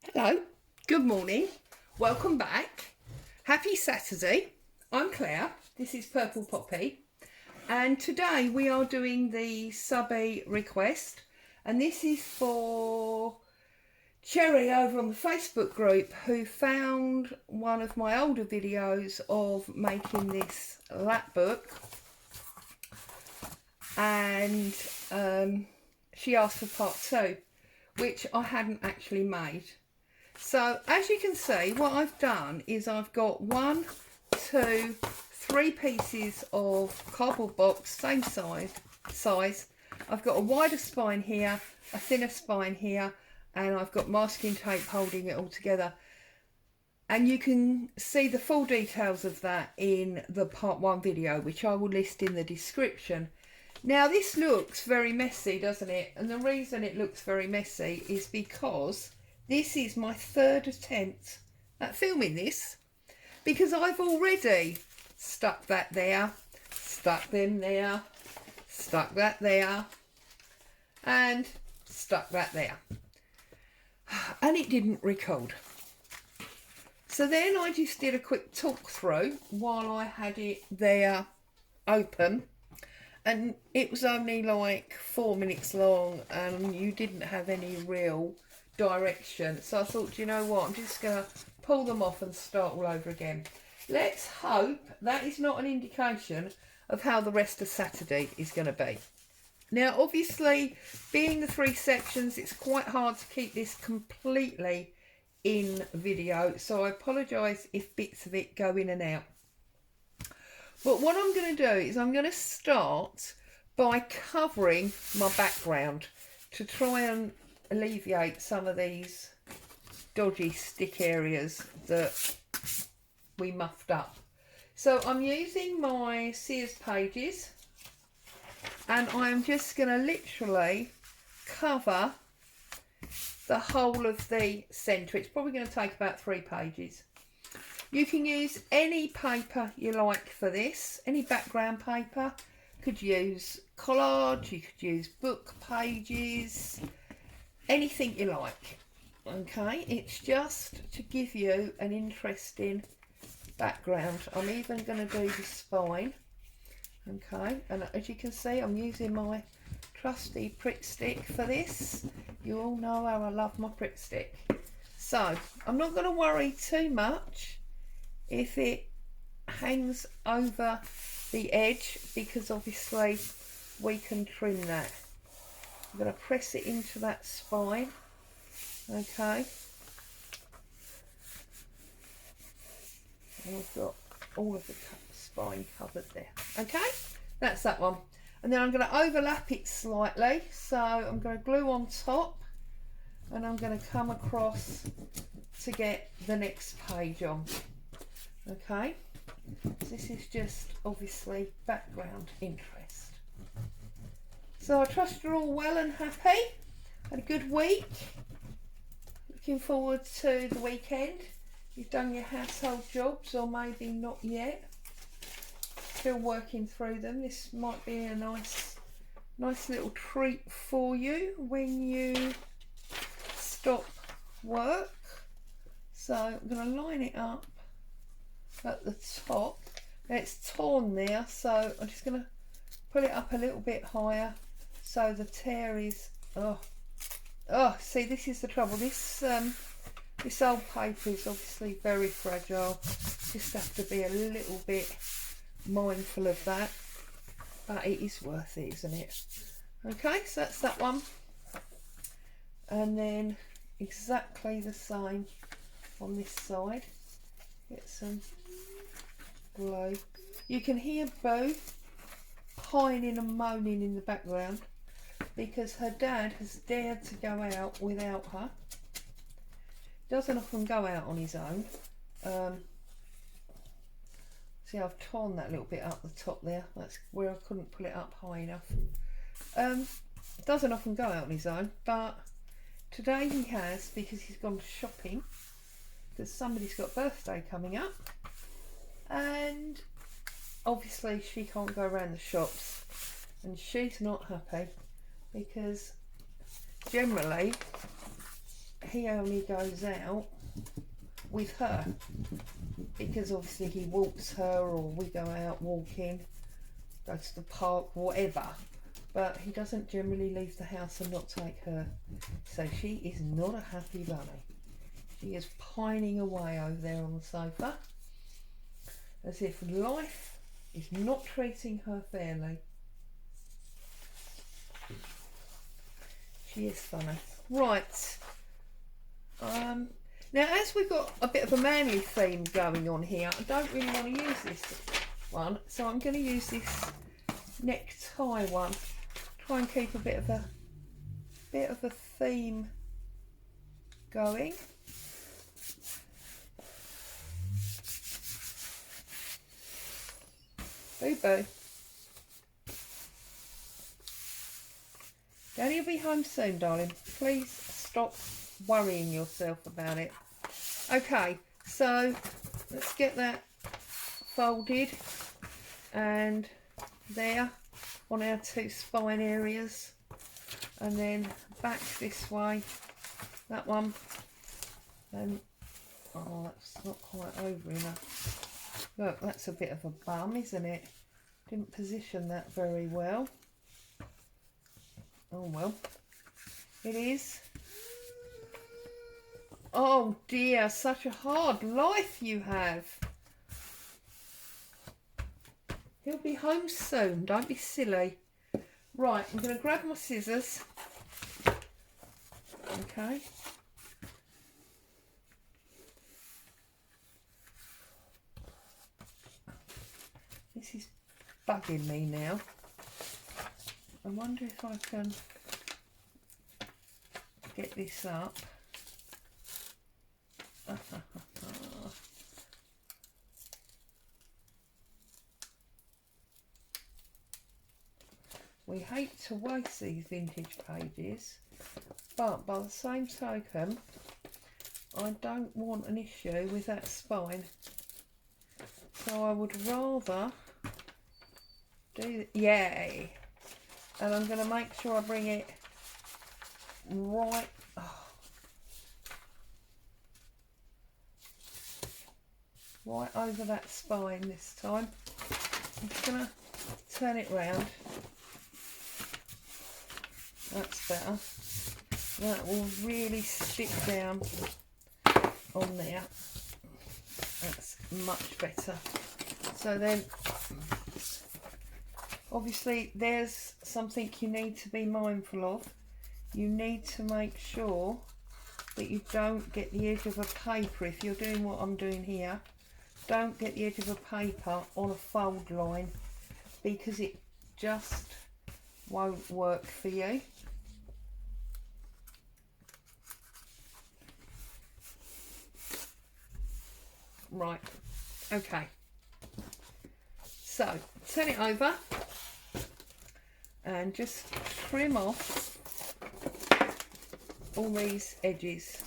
Hello, good morning, welcome back, happy Saturday. I'm Claire, this is Purple Poppy, and today we are doing the Subbie request, and this is for Cherry over on the Facebook group, who found one of my older videos of making this lap book, and she asked for part 2, which I hadn't actually made. So as you can see, what I've done is I've got 1, 2, 3 pieces of cardboard box, same size. I've got a wider spine here, a thinner spine here, and I've got masking tape holding it all together. And you can see the full details of that in the part 1 video, which I will list in the description. Now this looks very messy, doesn't it? And the reason it looks very messy is because this is my 3rd attempt at filming this, because I've already stuck that there, stuck them there, stuck that there, and stuck that there. And it didn't record. So then I just did a quick talk through while I had it there open, and it was only like 4 minutes long, and you didn't have any real direction. So I thought, you know what, I'm just going to pull them off and start all over again. Let's hope that is not an indication of how the rest of Saturday is going to be. Now obviously, being the 3 sections, it's quite hard to keep this completely in video, so I apologise if bits of it go in and out. But what I'm going to do is I'm going to start by covering my background to try and alleviate some of these dodgy stick areas that we muffed up. So I'm using my Sears pages, and I'm just going to literally cover the whole of the centre. It's probably going to take about 3 pages. You can use any paper you like for this, any background paper. You could use collage, you could use book pages, anything you like. Okay, it's just to give you an interesting background. I'm even going to do the spine. Okay, and as you can see, I'm using my trusty Pritt stick for this. You all know how I love my Pritt stick. So I'm not going to worry too much if it hangs over the edge, because obviously we can trim that. I'm going to press it into that spine. Okay, and I've got all of the spine covered there. Okay, that's that one. And then I'm going to overlap it slightly, so I'm going to glue on top, and I'm going to come across to get the next page on. Okay, so this is just obviously background interest. So I trust you're all well and happy, had a good week, looking forward to the weekend. You've done your household jobs, or maybe not yet, still working through them. This might be a nice little treat for you when you stop work. So I'm going to line it up at the top. Now it's torn there, so I'm just going to pull it up a little bit higher so the tear is, see, this is the trouble. This old paper is obviously very fragile. Just have to be a little bit mindful of that, but it is worth it, isn't it? Okay, so that's that one, and then exactly the same on this side. Get some glue. You can hear Boo pining and moaning in the background because her dad has dared to go out without her. Doesn't often go out on his own. See, I've torn that little bit up the top there. That's where I couldn't pull it up high enough. Doesn't often go out on his own, but today he has, because he's gone shopping, because somebody's got a birthday coming up, and obviously she can't go around the shops, and she's not happy because generally he only goes out with her, because obviously he walks her, or we go out walking, go to the park, whatever, but he doesn't generally leave the house and not take her. So she is not a happy bunny. She is pining away over there on the sofa, as if life is not treating her fairly. She is funny. Right. Now, as we've got a bit of a manly theme going on here, I don't really want to use this one, so I'm going to use this necktie one. Try and keep a bit of a theme going. Boo boo. Daddy will be home soon, darling. Please stop worrying yourself about it. Okay, so let's get that folded and there on our two spine areas, and then back this way, that one, and oh, that's not quite over enough. Look, that's a bit of a bum, isn't it? Didn't position that very well. Oh well, it is. Oh dear, such a hard life you have. He'll be home soon, don't be silly. Right, I'm going to grab my scissors. Okay. This is bugging me now. I wonder if I can get this up. We hate to waste these vintage pages, but by the same token, I don't want an issue with that spine. So I would rather do, yay! And I'm going to make sure I bring it right, right over that spine this time. I'm just going to turn it round. That's better. That will really stick down on there. That's much better. So then, obviously there's something you need to be mindful of. You need to make sure that you don't get the edge of a paper. If you're doing what I'm doing here, don't get the edge of a paper on a fold line, because it just won't work for you. Right, okay, so turn it over and just trim off all these edges.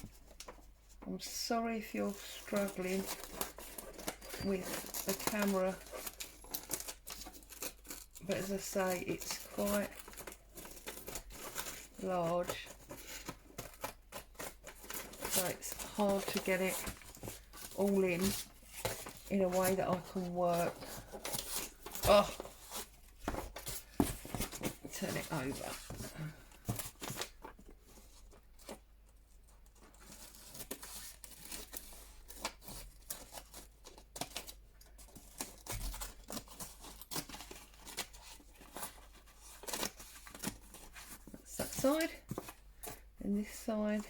I'm sorry if you're struggling with the camera, but as I say, it's quite large, so it's hard to get it all in a way that I can work. Oh, turn it over. That's that side, and this side.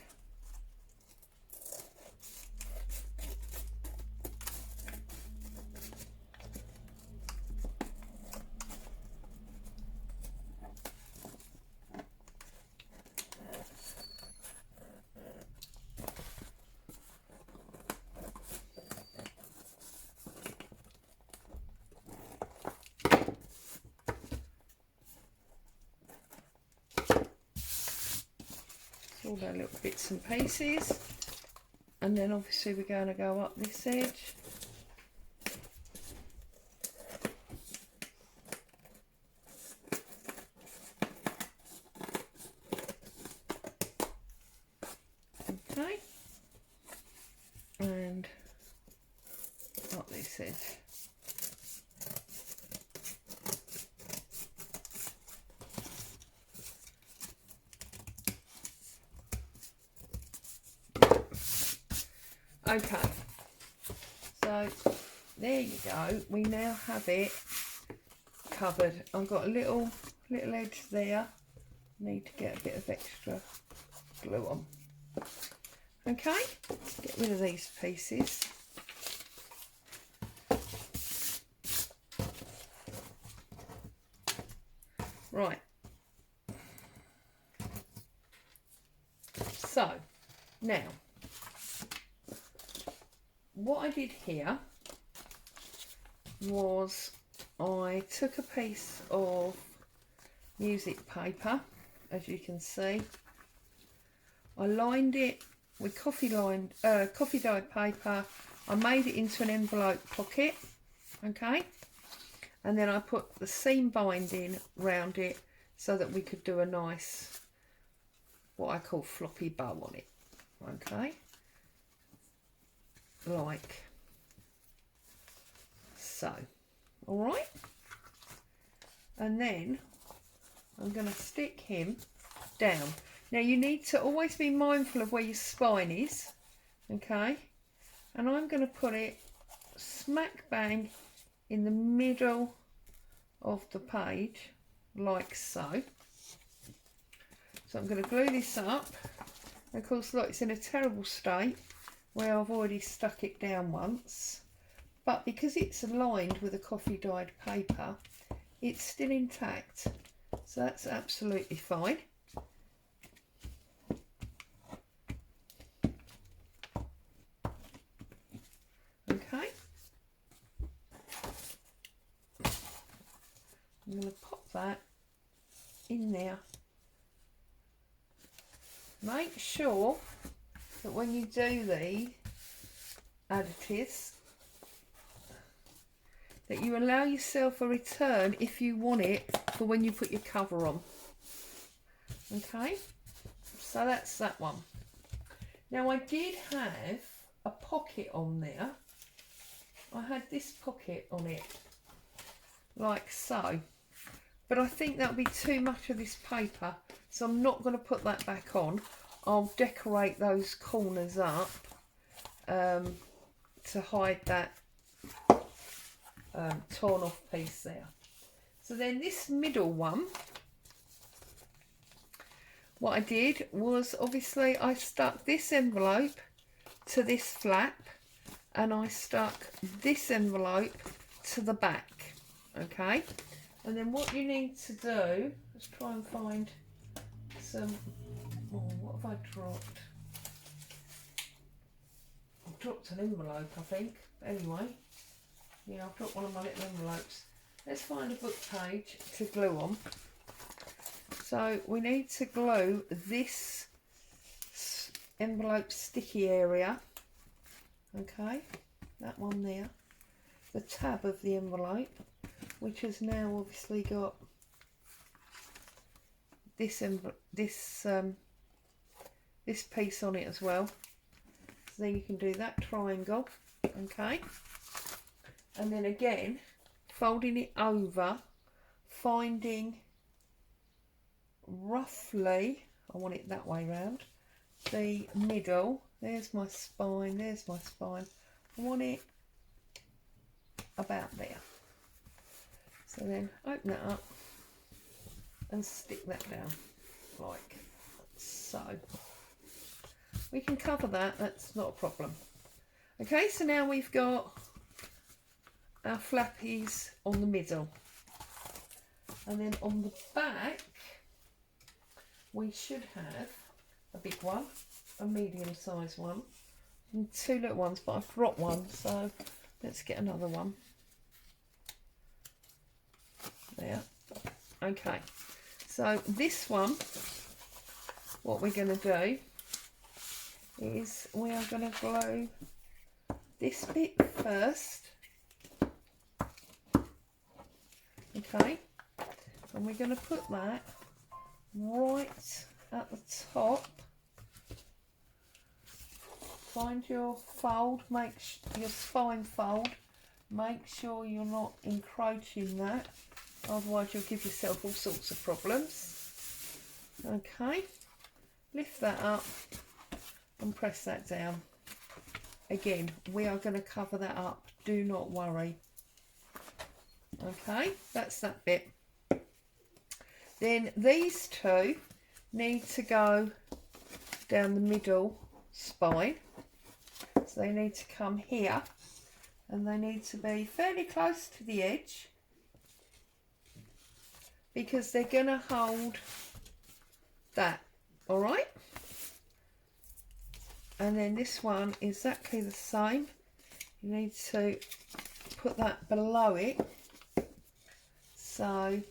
All our little bits and pieces, and then obviously we're going to go up this edge. Okay, said. Okay, so there you go. We now have it covered. I've got a little edge there. Need to get a bit of extra glue on. Okay, get rid of these pieces. Right. So now, what I did here was I took a piece of music paper, as you can see. I lined it with coffee dyed paper. I made it into an envelope pocket, okay, and then I put the seam binding round it so that we could do a nice, what I call floppy bow on it, okay, like so. All right, and then I'm going to stick him down. Now you need to always be mindful of where your spine is, okay, and I'm going to put it smack bang in the middle of the page, like so. So I'm going to glue this up. Of course, look, it's in a terrible state where I've already stuck it down once, but because it's lined with a coffee dyed paper, it's still intact, so that's absolutely fine. Okay, I'm going to pop that in there. Make sure that when you do the additives that you allow yourself a return if you want it for when you put your cover on. Okay, so that's that one. Now I did have a pocket on there. I had this pocket on it, like so, but I think that'll be too much of this paper, so I'm not going to put that back on. I'll decorate those corners up to hide that torn off piece there. So then this middle one, what I did was, obviously I stuck this envelope to this flap and I stuck this envelope to the back, okay, and then what you need to do, let's try and find some, oh, what have I dropped? I've dropped an envelope, I think. Anyway, yeah, I've dropped one of my little envelopes. Let's find a book page to glue on. So we need to glue this envelope sticky area, okay, that one there, the tab of the envelope, which has now obviously got this this piece on it as well. So then you can do that triangle, okay, and then again folding it over, finding roughly, I want it that way round, the middle. There's my spine, there's my spine. I want it about there. So then open it up and stick that down like so. We can cover that, that's not a problem. Okay, so now we've got our flappies on the middle, and then on the back we should have a big one, a medium sized one, and two little ones, but I've dropped one, so let's get another one. There. Okay, so this one, what we're going to do is we are going to glue this bit first, okay, and we're going to put that right at the top. Find your fold, make your spine fold Make sure you're not encroaching that, otherwise you'll give yourself all sorts of problems. Okay, lift that up and press that down. Again, we are going to cover that up, do not worry. Okay, that's that bit. Then these two need to go down the middle spine. So they need to come here and they need to be fairly close to the edge because they're going to hold that, all right? And then this one is exactly the same. You need to put that below it. So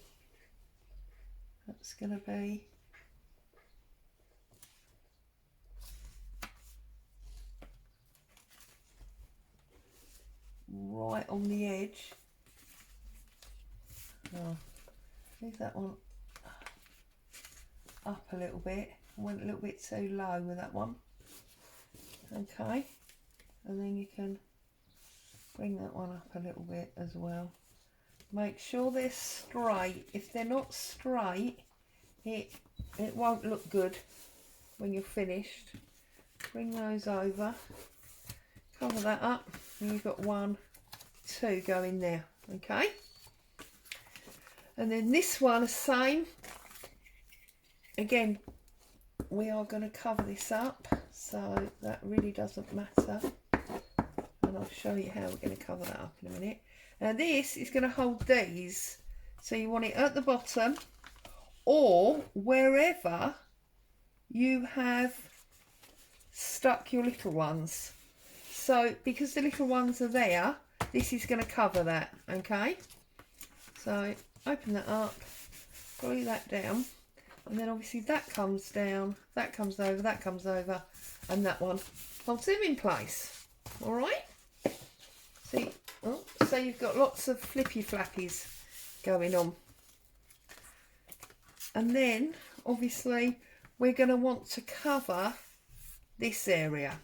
that's going to be right on the edge. Oh, leave that one up a little bit. I went a little bit too low with that one. Okay, and then you can bring that one up a little bit as well. Make sure they're straight. If they're not straight, it won't look good when you're finished. Bring those over, cover that up, and you've got 1, 2 go in there. Okay, and then this one is same. Again, we are going to cover this up, so that really doesn't matter, and I'll show you how we're going to cover that up in a minute. Now this is going to hold these, so you want it at the bottom or wherever you have stuck your little ones. So because the little ones are there, this is going to cover that. Okay, so open that up, glue that down, and then obviously that comes down, that comes over, that comes over, and that one holds them in place. All right, see, oh, so you've got lots of flippy flappies going on. And then obviously we're going to want to cover this area.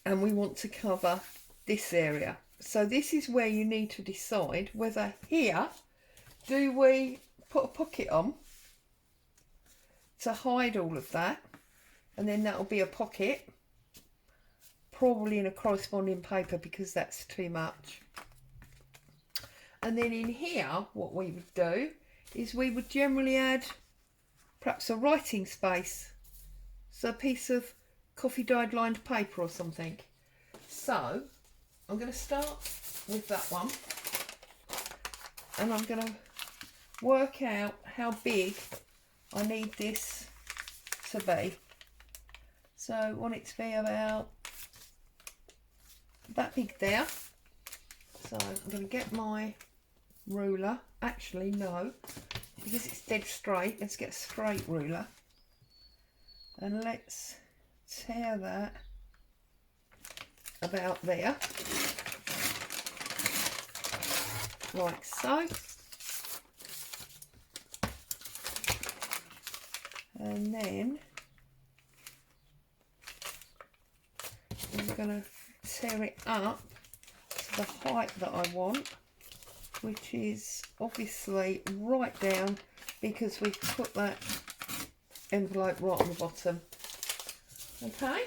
And we want to cover this area. So this is where you need to decide whether here, do we put a pocket on to hide all of that, and then that'll be a pocket, probably in a corresponding paper because that's too much. And then in here, what we would do is we would generally add perhaps a writing space, so a piece of coffee dyed lined paper or something. So I'm going to start with that one, and I'm going to work out how big I need this to be. So I want it to be about that big there. So I'm going to get my ruler. Actually no, because it's dead straight, let's get a straight ruler and let's tear that about there, like so. And then I'm going to tear it up to the height that I want, which is obviously right down because we've put that envelope right on the bottom. Okay,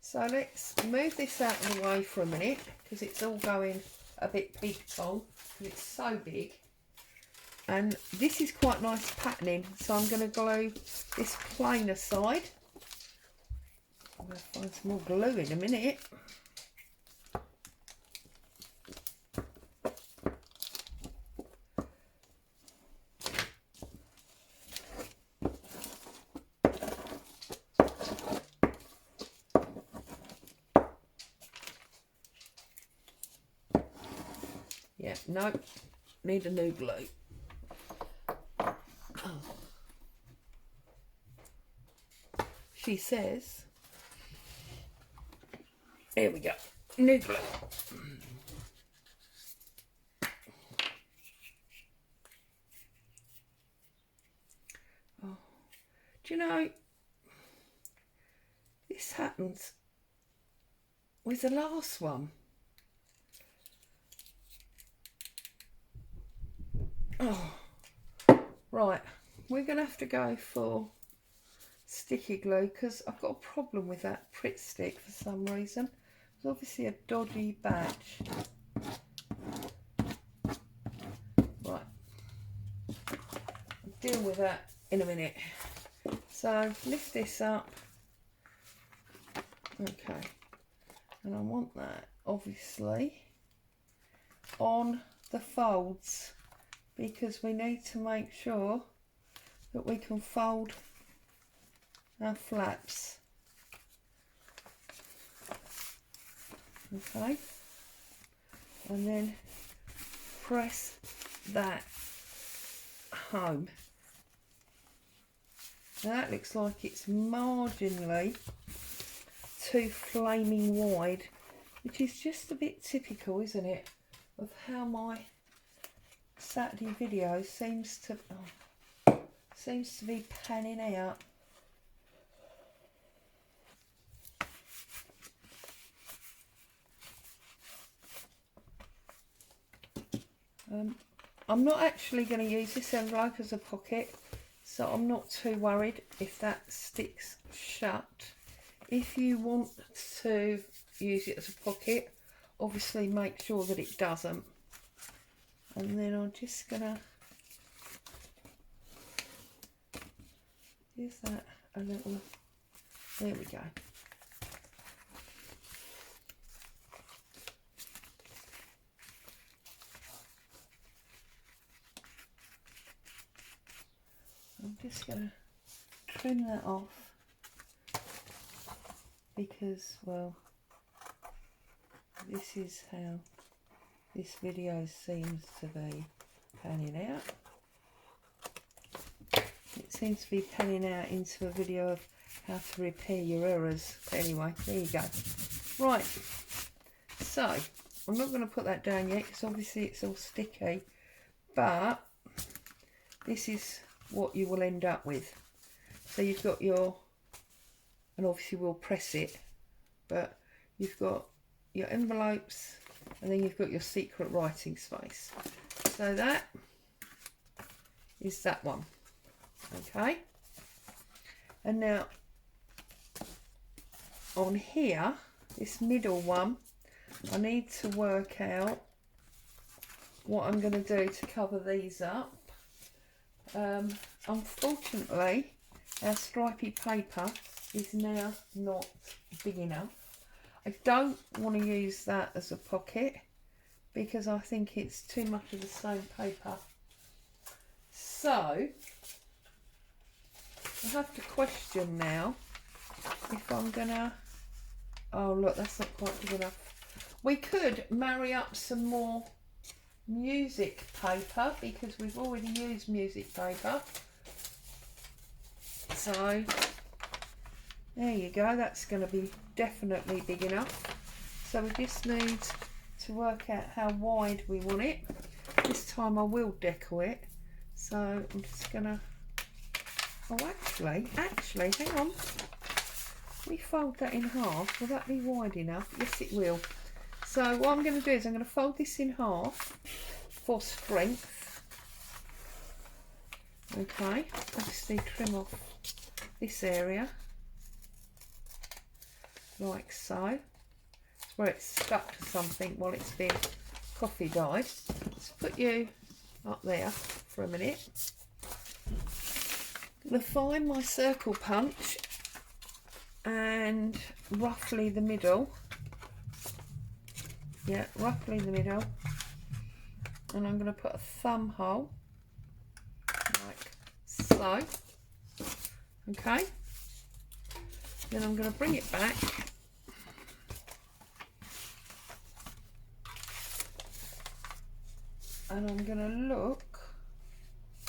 so let's move this out of the way for a minute because it's all going a bit big tall because it's so big. And this is quite nice patterning, so I'm going to glue this plainer side. I'm going to find some more glue in a minute. Yeah, no, need a new glue. Oh. She says, here we go, new glue. Oh. Do you know, this happens with the last one. Oh, right, we're going to have to go for sticky glue because I've got a problem with that Pritt stick for some reason. It's obviously a dodgy batch. Right, I'll deal with that in a minute. So lift this up. Okay, and I want that obviously on the folds because we need to make sure that we can fold our flaps. Okay, and then press that home. Now that looks like it's marginally too flaming wide, which is just a bit typical, isn't it, of how my Saturday video seems to be panning out. I'm not actually going to use this envelope as a pocket, so I'm not too worried if that sticks shut. If you want to use it as a pocket, obviously make sure that it doesn't. And then I'm just going to use that a little, there we go. I'm just going to trim that off because, well, this is how this video seems to be panning out. It seems to be panning out into a video of how to repair your errors. But anyway, there you go. Right, so I'm not going to put that down yet because obviously it's all sticky, but this is what you will end up with. So you've got your, and obviously we'll press it, but you've got your envelopes and then you've got your secret writing space. So that is that one. Okay, and now on here, this middle one, I need to work out what I'm going to do to cover these up. Unfortunately, our stripy paper is now not big enough. I don't want to use that as a pocket because I think it's too much of the same paper. So I have to question now if I'm gonna, oh look, that's not quite big enough. We could marry up some more music paper because we've already used music paper. So there you go, that's going to be definitely big enough. So we just need to work out how wide we want it. This time I will deco it. So I'm just going to, oh actually, hang on. We fold that in half. Will that be wide enough? Yes, it will. So what I'm going to do is I'm going to fold this in half for strength. Okay, obviously trim off this area like so. It's where it's stuck to something while it's been coffee dyed. Let's put you up there for a minute. I'm going to find my circle punch and roughly the middle. Yeah, roughly the middle. And I'm going to put a thumb hole like so. Okay. Then I'm going to bring it back. And I'm going to look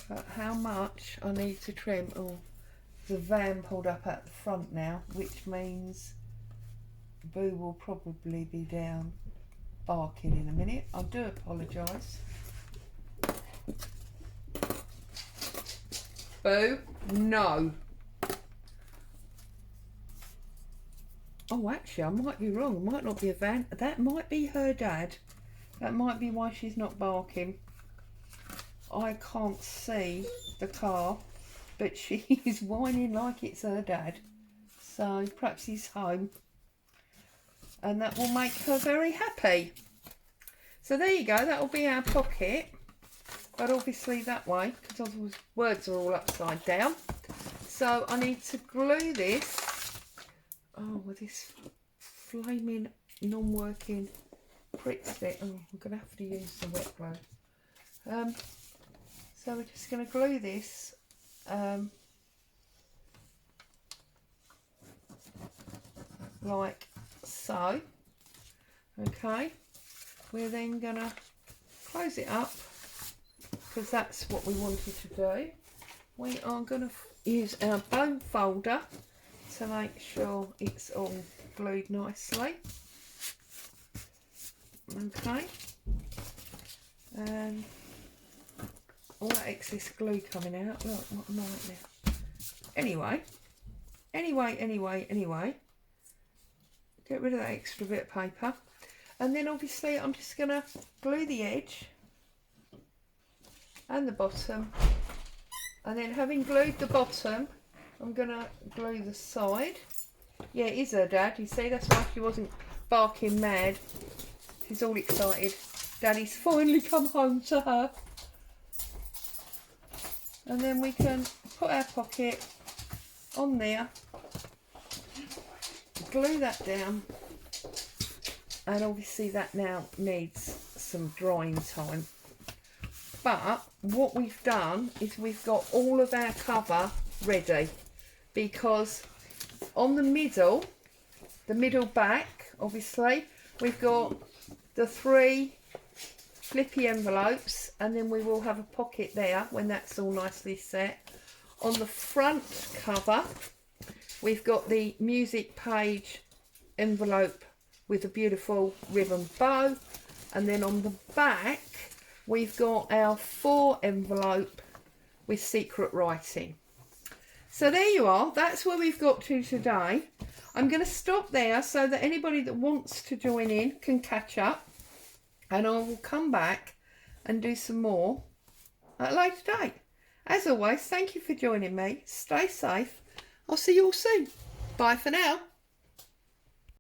at how much I need to trim. Oh, the van pulled up at the front now, which means Boo will probably be down barking in a minute. I do apologise. Boo, no. Oh, actually, I might be wrong. It might not be a van. That might be her dad. That might be why she's not barking. I can't see the car, but she is whining like it's her dad. So perhaps he's home. And that will make her very happy. So there you go. That will be our pocket. But obviously that way, because the words are all upside down. So I need to glue this. Oh, with this flaming non-working prick stick. Oh, I'm going to have to use the wet glue. So we're just going to glue this like so. Okay. We're then going to close it up because that's what we wanted to do. We are going to use our bone folder to make sure it's all glued nicely. Okay. And all that excess glue coming out. Look, what a nightmare. Anyway. Get rid of that extra bit of paper. And then obviously I'm just going to glue the edge and the bottom. And then having glued the bottom, I'm going to glue the side. Yeah, it is her dad. You see, that's why she wasn't barking mad. She's all excited. Daddy's finally come home to her. And then we can put our pocket on there, glue that down, and obviously that now needs some drying time. But what we've done is we've got all of our cover ready, because on the middle back, obviously, we've got the 3 flippy envelopes, and then we will have a pocket there when that's all nicely set. On the front cover, we've got the music page envelope with a beautiful ribbon bow, and then on the back we've got our 4 envelope with secret writing. So there you are. That's where we've got to today. I'm going to stop there so that anybody that wants to join in can catch up, and I will come back and do some more at a later date. As always, thank you for joining me. Stay safe. I'll see you all soon. Bye for now.